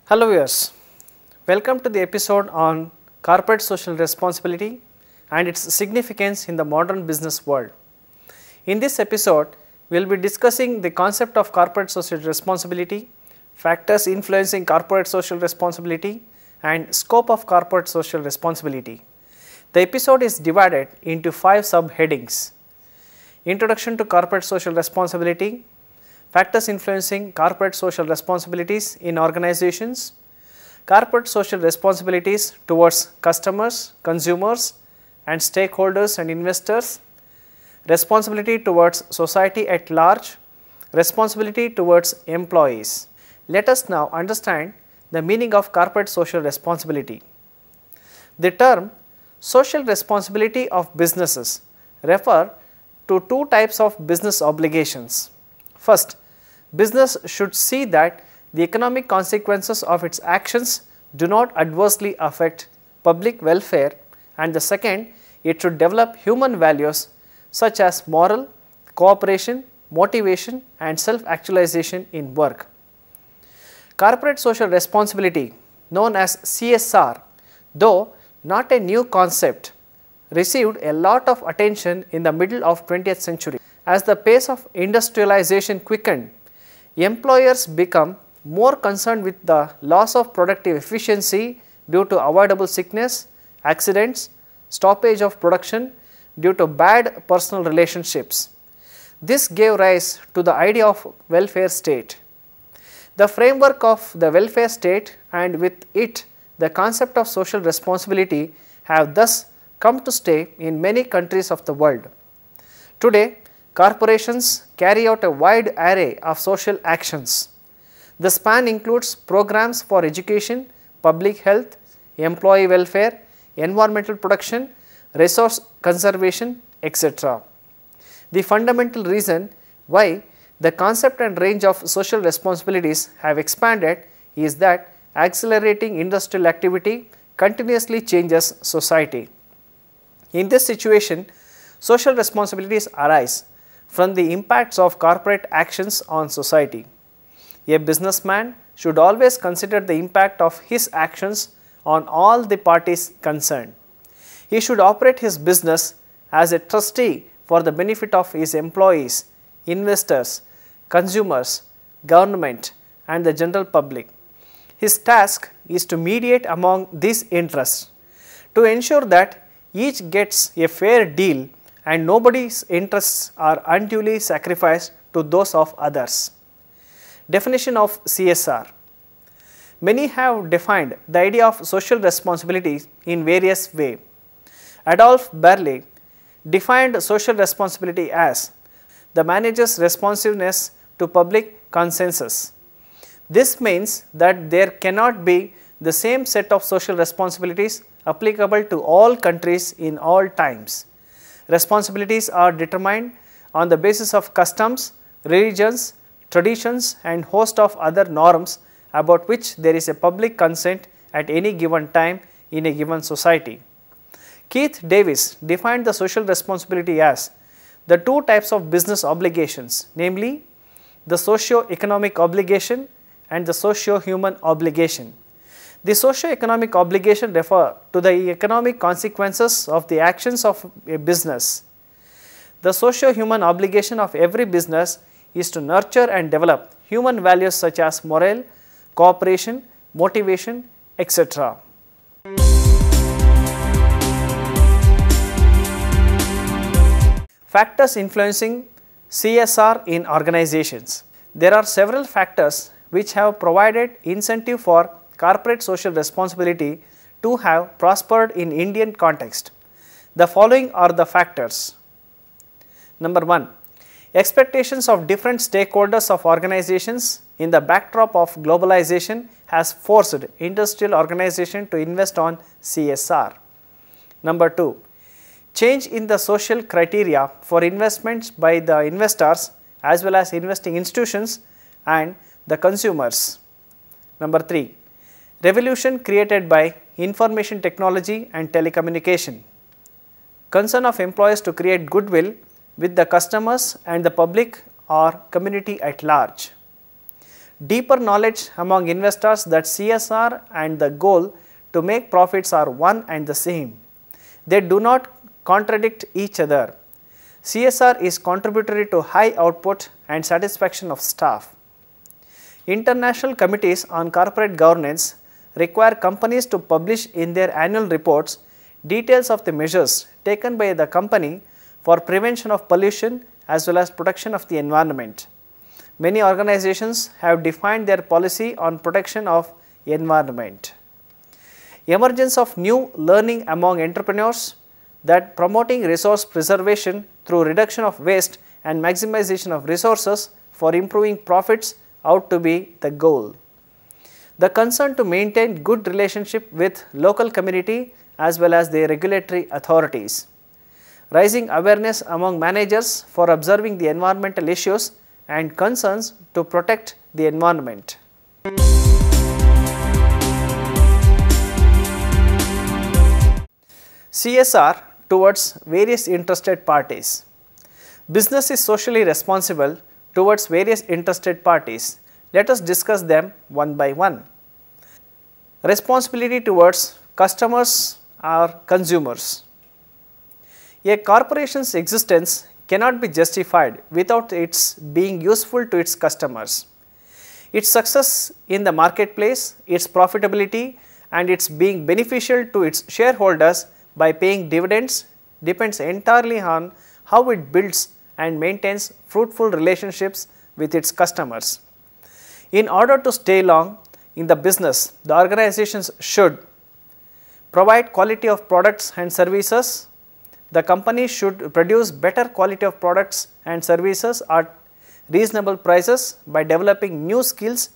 Hello viewers, welcome to the episode on corporate social responsibility and its significance in the modern business world. In this episode, we will be discussing the concept of corporate social responsibility, factors influencing corporate social responsibility and scope of corporate social responsibility. The episode is divided into 5 subheadings: Introduction to corporate social responsibility, factors influencing corporate social responsibilities in organizations, corporate social responsibilities towards customers, consumers and stakeholders and investors, responsibility towards society at large, responsibility towards employees. Let us now understand the meaning of corporate social responsibility. The term social responsibility of businesses refer to 2 types of business obligations. First, business should see that the economic consequences of its actions do not adversely affect public welfare, and the second, it should develop human values such as moral, cooperation, motivation and self-actualization in work. Corporate social responsibility, known as CSR, though not a new concept, received a lot of attention in the middle of 20th century. As the pace of industrialization quickened, employers become more concerned with the loss of productive efficiency due to avoidable sickness, accidents, stoppage of production due to bad personal relationships. This gave rise to the idea of welfare state. The framework of the welfare state and with it the concept of social responsibility have thus come to stay in many countries of the world. Today, corporations carry out a wide array of social actions. The span includes programs for education, public health, employee welfare, environmental protection, resource conservation, etc. The fundamental reason why the concept and range of social responsibilities have expanded is that accelerating industrial activity continuously changes society. In this situation, social responsibilities arise from the impacts of corporate actions on society. A businessman should always consider the impact of his actions on all the parties concerned. He should operate his business as a trustee for the benefit of his employees, investors, consumers, government and the general public. His task is to mediate among these interests to ensure that each gets a fair deal and nobody's interests are unduly sacrificed to those of others. Definition of CSR. Many have defined the idea of social responsibility in various ways. Adolf Berle defined social responsibility as the manager's responsiveness to public consensus. This means that there cannot be the same set of social responsibilities applicable to all countries in all times. Responsibilities are determined on the basis of customs, religions, traditions and host of other norms about which there is a public consent at any given time in a given society. Keith Davis defined the social responsibility as the 2 types of business obligations, namely the socio-economic obligation and the socio-human obligation. The socio-economic obligation refer to the economic consequences of the actions of a business. The socio-human obligation of every business is to nurture and develop human values such as morale, cooperation, motivation, etc. Factors influencing CSR in organizations. There are several factors which have provided incentive for corporate social responsibility to have prospered in Indian context. The following are the factors. Number 1. Expectations of different stakeholders of organizations in the backdrop of globalization has forced industrial organization to invest on CSR. Number 2. Change in the social criteria for investments by the investors as well as investing institutions and the consumers. Number 3. Revolution created by information technology and telecommunication. Concern of employees to create goodwill with the customers and the public or community at large. Deeper knowledge among investors that CSR and the goal to make profits are one and the same. They do not contradict each other. CSR is contributory to high output and satisfaction of staff. International committees on corporate governance require companies to publish in their annual reports details of the measures taken by the company for prevention of pollution as well as protection of the environment. Many organizations have defined their policy on protection of environment. Emergence of new learning among entrepreneurs that promoting resource preservation through reduction of waste and maximization of resources for improving profits ought to be the goal. The concern to maintain good relationship with local community as well as the regulatory authorities. Rising awareness among managers for observing the environmental issues and concerns to protect the environment. CSR towards various interested parties. Business is socially responsible towards various interested parties. Let us discuss them one by one. Responsibility towards customers or consumers. A corporation's existence cannot be justified without its being useful to its customers. Its success in the marketplace, its profitability and its being beneficial to its shareholders by paying dividends depends entirely on how it builds and maintains fruitful relationships with its customers. In order to stay long in the business, the organizations should provide quality of products and services. The company should produce better quality of products and services at reasonable prices by developing new skills,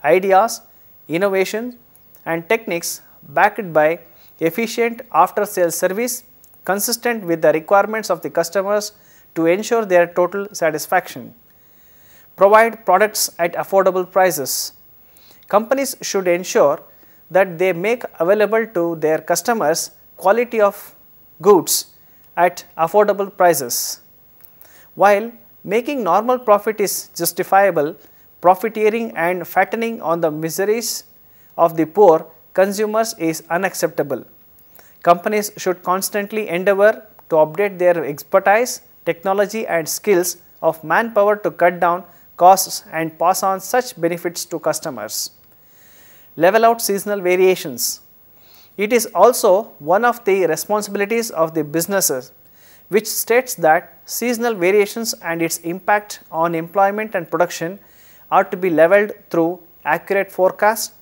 ideas, innovation and techniques backed by efficient after sales service consistent with the requirements of the customers to ensure their total satisfaction. Provide products at affordable prices. Companies should ensure that they make available to their customers quality of goods at affordable prices. While making normal profit is justifiable, profiteering and fattening on the miseries of the poor consumers is unacceptable. Companies should constantly endeavor to update their expertise, technology and skills of manpower to cut down costs and pass on such benefits to customers. Level out seasonal variations. It is also one of the responsibilities of the businesses which states that seasonal variations and its impact on employment and production are to be leveled through accurate forecast,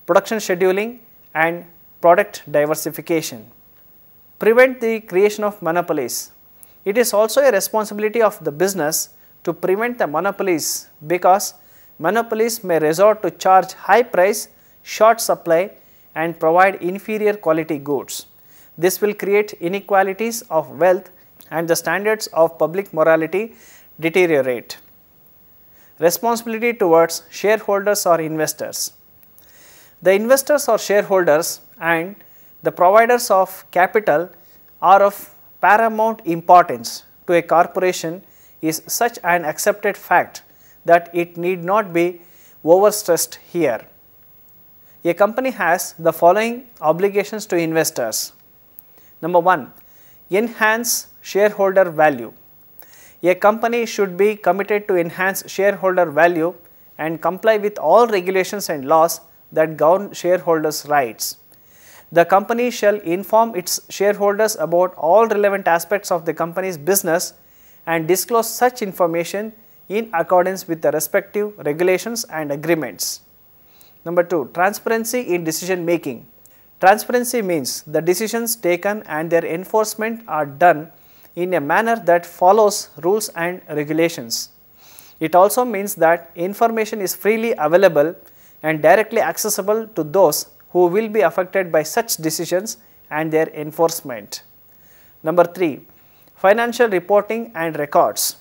production scheduling and product diversification. Prevent the creation of monopolies. It is also a responsibility of the business to prevent the monopolies because monopolies may resort to charge high price, short supply and provide inferior quality goods. This will create inequalities of wealth and the standards of public morality deteriorate. Responsibility towards shareholders or investors. The investors or shareholders and the providers of capital are of paramount importance to a corporation is such an accepted fact that it need not be overstressed here. A company has the following obligations to investors. Number 1, enhance shareholder value. A company should be committed to enhance shareholder value and comply with all regulations and laws that govern shareholders' rights. The company shall inform its shareholders about all relevant aspects of the company's business and disclose such information in accordance with the respective regulations and agreements. Number 2, transparency in decision making. Transparency means the decisions taken and their enforcement are done in a manner that follows rules and regulations. It also means that information is freely available and directly accessible to those who will be affected by such decisions and their enforcement. Number 3, financial reporting and records.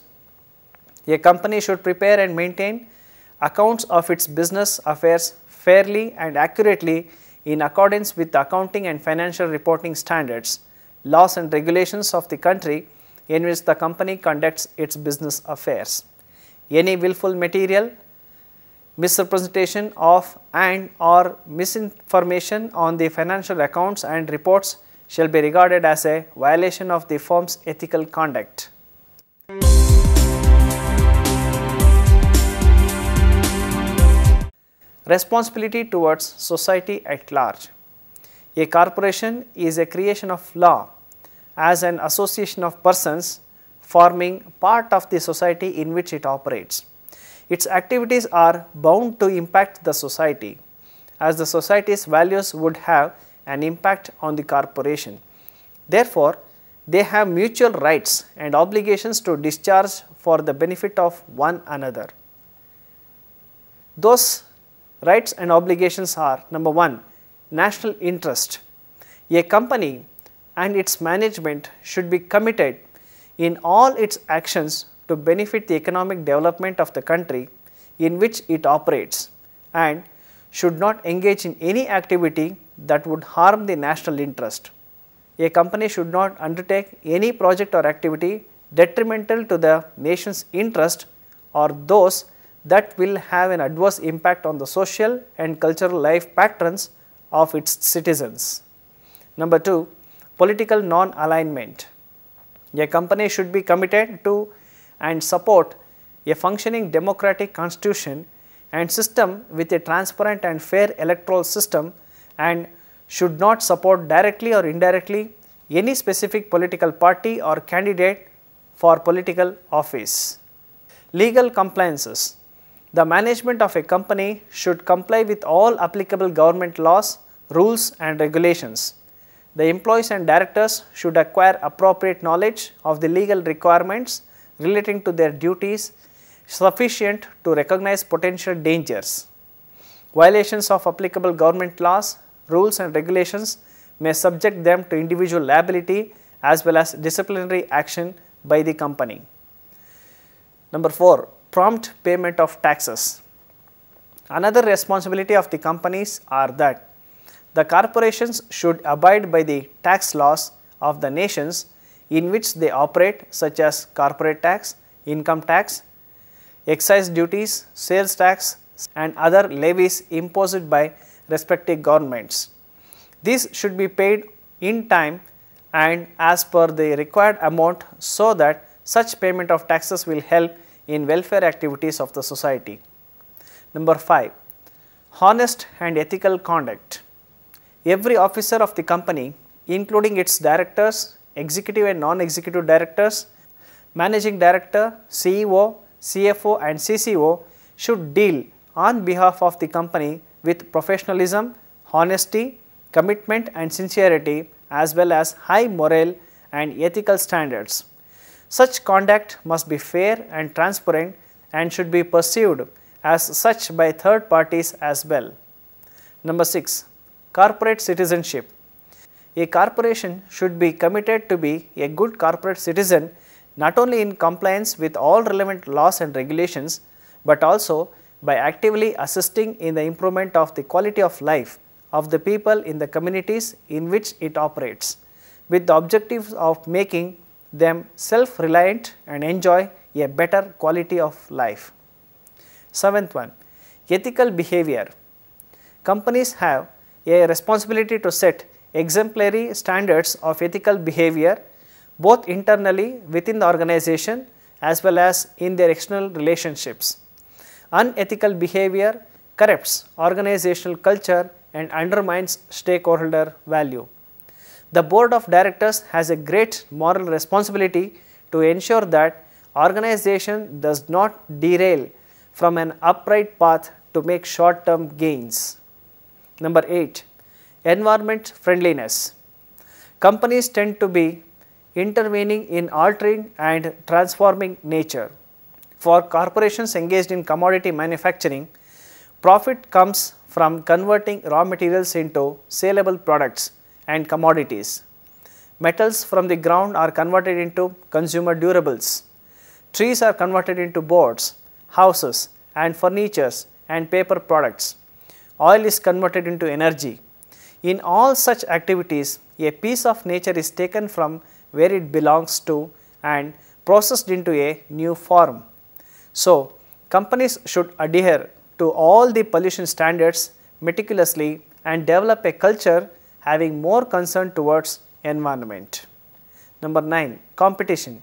A company should prepare and maintain accounts of its business affairs fairly and accurately in accordance with the accounting and financial reporting standards, laws and regulations of the country in which the company conducts its business affairs. Any willful misrepresentation of and or misinformation on the financial accounts and reports shall be regarded as a violation of the firm's ethical conduct. Responsibility towards society at large. A corporation is a creation of law as an association of persons forming part of the society in which it operates. Its activities are bound to impact the society, as the society's values would have an impact on the corporation. Therefore, they have mutual rights and obligations to discharge for the benefit of one another. Those rights and obligations are: number 1, national interest. A company and its management should be committed in all its actions to benefit the economic development of the country in which it operates and should not engage in any activity that would harm the national interest. A company should not undertake any project or activity detrimental to the nation's interest or those that will have an adverse impact on the social and cultural life patterns of its citizens. Number 2, political non-alignment. A company should be committed to and support a functioning democratic constitution and system with a transparent and fair electoral system, and should not support directly or indirectly any specific political party or candidate for political office. Legal compliances. The management of a company should comply with all applicable government laws, rules and regulations. The employees and directors should acquire appropriate knowledge of the legal requirements relating to their duties sufficient to recognize potential dangers. Violations of applicable government laws, rules and regulations may subject them to individual liability as well as disciplinary action by the company. Number 4, prompt payment of taxes. Another responsibility of the companies are that the corporations should abide by the tax laws of the nations in which they operate, such as corporate tax, income tax, excise duties, sales tax and other levies imposed by respective governments. These should be paid in time and as per the required amount, so that such payment of taxes will help in welfare activities of the society. Number 5, honest and ethical conduct. Every officer of the company, including its directors, executive and non-executive directors, managing director, CEO, CFO and CCO, should deal on behalf of the company with professionalism, honesty, commitment and sincerity, as well as high moral and ethical standards. Such conduct must be fair and transparent and should be perceived as such by third parties as well. Number 6, corporate citizenship. A corporation should be committed to be a good corporate citizen, not only in compliance with all relevant laws and regulations, but also by actively assisting in the improvement of the quality of life of the people in the communities in which it operates, with the objective of making them self-reliant and enjoy a better quality of life. 7th one, ethical behavior. Companies have a responsibility to set exemplary standards of ethical behavior both internally within the organization as well as in their external relationships. Unethical behavior corrupts organizational culture and undermines stakeholder value. The board of directors has a great moral responsibility to ensure that organization does not derail from an upright path to make short-term gains. Number 8, environment-friendliness. Companies tend to be intervening in altering and transforming nature. For corporations engaged in commodity manufacturing, profit comes from converting raw materials into saleable products and commodities. Metals from the ground are converted into consumer durables. Trees are converted into boards, houses and furnitures and paper products. Oil is converted into energy. In all such activities, a piece of nature is taken from where it belongs to and processed into a new form. So, companies should adhere to all the pollution standards meticulously and develop a culture having more concern towards environment. Number 9, competition.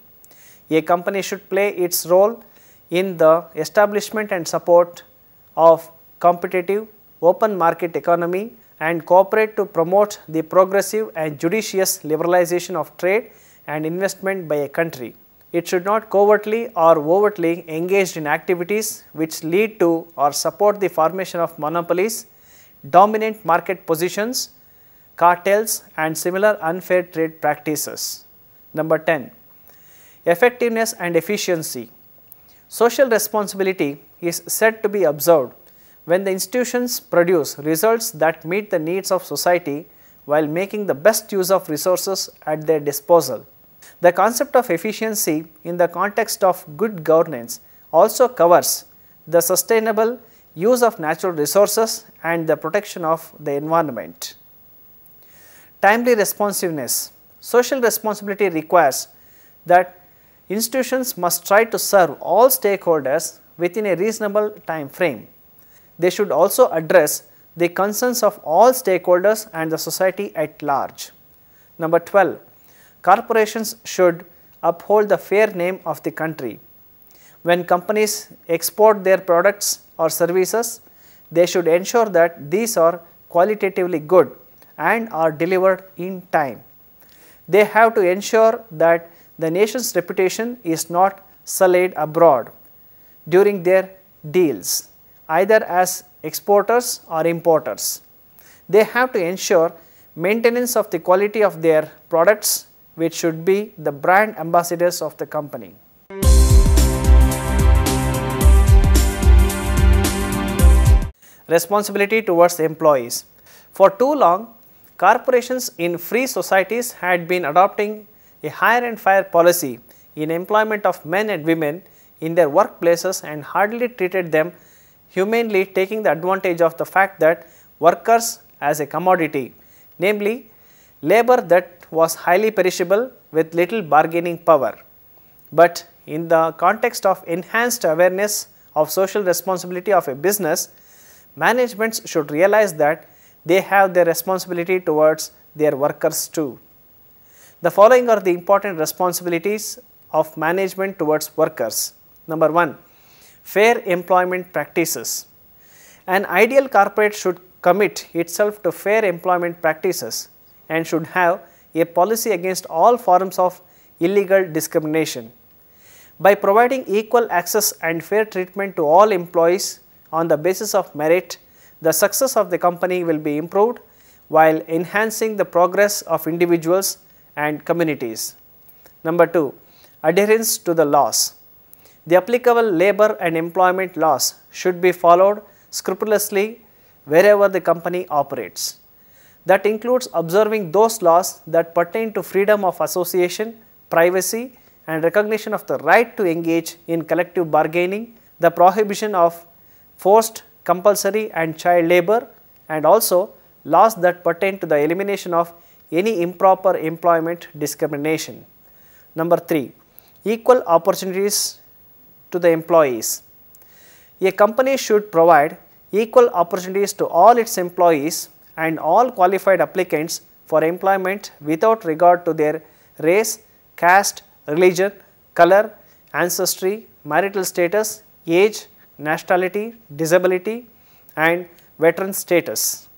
A company should play its role in the establishment and support of competitive open market economy and cooperate to promote the progressive and judicious liberalization of trade and investment by a country. It should not covertly or overtly engage in activities which lead to or support the formation of monopolies, dominant market positions, cartels and similar unfair trade practices. Number 10, effectiveness and efficiency. Social responsibility is said to be observed when the institutions produce results that meet the needs of society while making the best use of resources at their disposal. The concept of efficiency in the context of good governance also covers the sustainable use of natural resources and the protection of the environment. Timely responsiveness. Social responsibility requires that institutions must try to serve all stakeholders within a reasonable time frame. They should also address the concerns of all stakeholders and the society at large. Number 12, corporations should uphold the fair name of the country. When companies export their products or services, they should ensure that these are qualitatively good and are delivered in time. They have to ensure that the nation's reputation is not sullied abroad during their deals, either as exporters or importers. They have to ensure maintenance of the quality of their products, which should be the brand ambassadors of the company. Responsibility towards employees. For too long, corporations in free societies had been adopting a hire and fire policy in employment of men and women in their workplaces and hardly treated them humanely, taking the advantage of the fact that workers as a commodity, namely labor that was highly perishable with little bargaining power. But in the context of enhanced awareness of social responsibility of a business, managements should realize that they have their responsibility towards their workers too. The following are the important responsibilities of management towards workers. Number 1, fair employment practices. An ideal corporate should commit itself to fair employment practices and should have a policy against all forms of illegal discrimination. By providing equal access and fair treatment to all employees on the basis of merit, the success of the company will be improved while enhancing the progress of individuals and communities. Number 2, adherence to the laws. The applicable labor and employment laws should be followed scrupulously wherever the company operates. That includes observing those laws that pertain to freedom of association, privacy and recognition of the right to engage in collective bargaining, the prohibition of forced, compulsory and child labor, and also laws that pertain to the elimination of any improper employment discrimination. Number 3, equal opportunities to the employees. A company should provide equal opportunities to all its employees and all qualified applicants for employment without regard to their race, caste, religion, color, ancestry, marital status, age, nationality, disability and veteran status.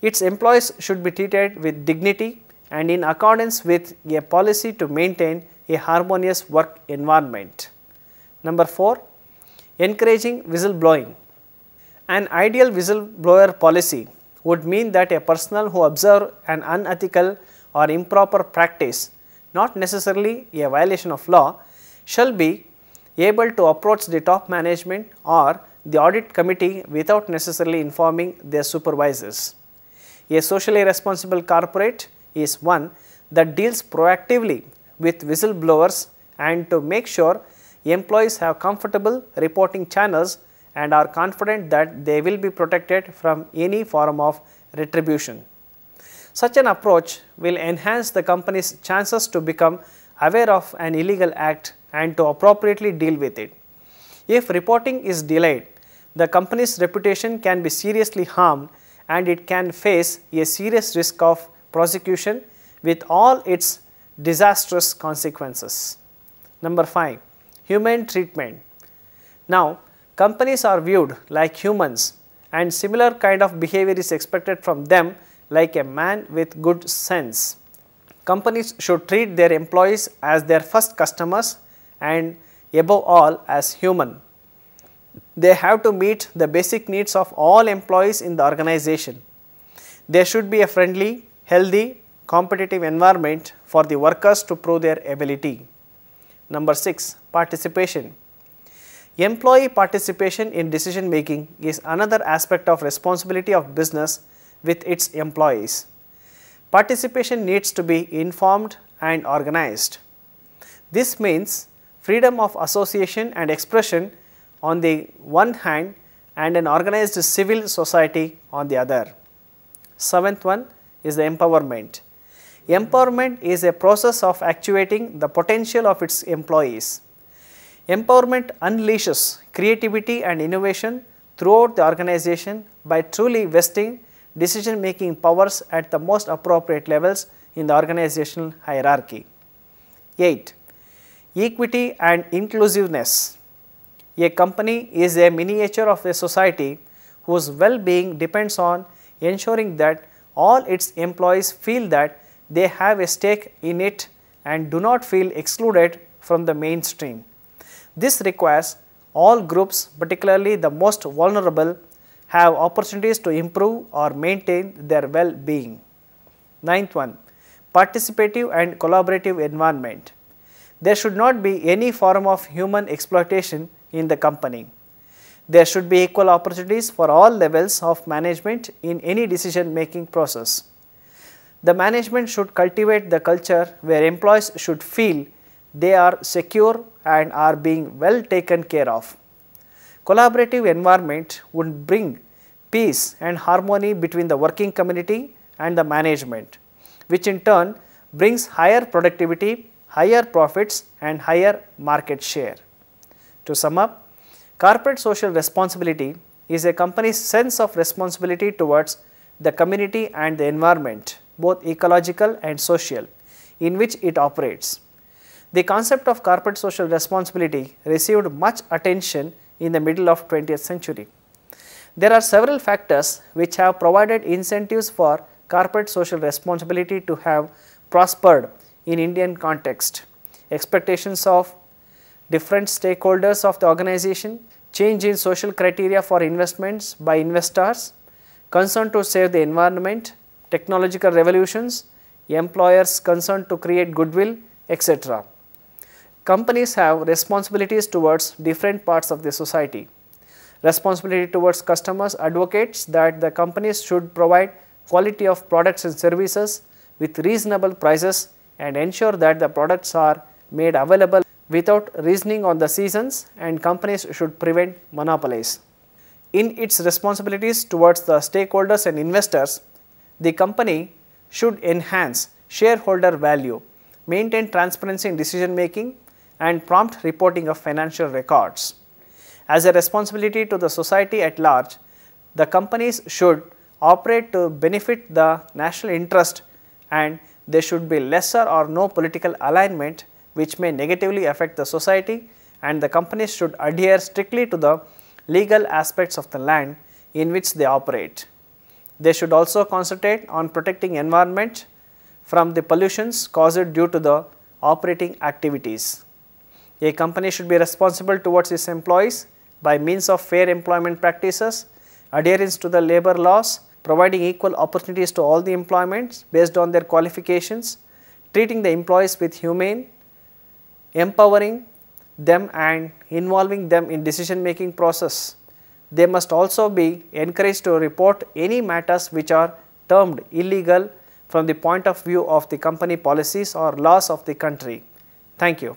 Its employees should be treated with dignity and in accordance with a policy to maintain a harmonious work environment. Number 4, encouraging whistleblowing. An ideal whistleblower policy would mean that a person who observes an unethical or improper practice, not necessarily a violation of law, shall be able to approach the top management or the audit committee without necessarily informing their supervisors. A socially responsible corporate is one that deals proactively with whistleblowers and to make sure employees have comfortable reporting channels and are confident that they will be protected from any form of retribution. Such an approach will enhance the company's chances to become aware of an illegal act and to appropriately deal with it. If reporting is delayed, the company's reputation can be seriously harmed and it can face a serious risk of prosecution with all its disastrous consequences. Number 5. Humane treatment. Now, companies are viewed like humans and similar kind of behavior is expected from them like a man with good sense. Companies should treat their employees as their first customers and above all as human. They have to meet the basic needs of all employees in the organization. There should be a friendly, healthy, competitive environment for the workers to prove their ability. Number 6. Participation. Employee participation in decision making is another aspect of responsibility of business with its employees. Participation needs to be informed and organized. This means freedom of association and expression on the one hand and an organized civil society on the other. 7th one is the empowerment. Empowerment is a process of actuating the potential of its employees. Empowerment unleashes creativity and innovation throughout the organization by truly vesting decision-making powers at the most appropriate levels in the organizational hierarchy. 8. Equity and inclusiveness. A company is a miniature of a society whose well-being depends on ensuring that all its employees feel that they have a stake in it and do not feel excluded from the mainstream. This requires all groups, particularly the most vulnerable, have opportunities to improve or maintain their well-being. 9th one, participative and collaborative environment. There should not be any form of human exploitation in the company. There should be equal opportunities for all levels of management in any decision-making process. The management should cultivate the culture where employees should feel they are secure and are being well taken care of. Collaborative environment would bring peace and harmony between the working community and the management, which in turn brings higher productivity, higher profits and higher market share. To sum up, corporate social responsibility is a company's sense of responsibility towards the community and the environment, both ecological and social, in which it operates. The concept of corporate social responsibility received much attention in the middle of 20th century. There are several factors which have provided incentives for corporate social responsibility to have prospered in Indian context. Expectations of different stakeholders of the organization, change in social criteria for investments by investors, concern to save the environment, technological revolutions, employers' concern to create goodwill, etc. Companies have responsibilities towards different parts of the society. Responsibility towards customers advocates that the companies should provide quality of products and services with reasonable prices and ensure that the products are made available without reasoning on the seasons, and companies should prevent monopolies. In its responsibilities towards the stakeholders and investors, the company should enhance shareholder value, maintain transparency in decision making and prompt reporting of financial records. As a responsibility to the society at large, the companies should operate to benefit the national interest and there should be lesser or no political alignment which may negatively affect the society, and the companies should adhere strictly to the legal aspects of the land in which they operate. They should also concentrate on protecting environment from the pollutions caused due to the operating activities. A company should be responsible towards its employees by means of fair employment practices, adherence to the labor laws, providing equal opportunities to all the employments based on their qualifications, treating the employees with humane, empowering them and involving them in decision making process. They must also be encouraged to report any matters which are termed illegal from the point of view of the company policies or laws of the country. Thank you.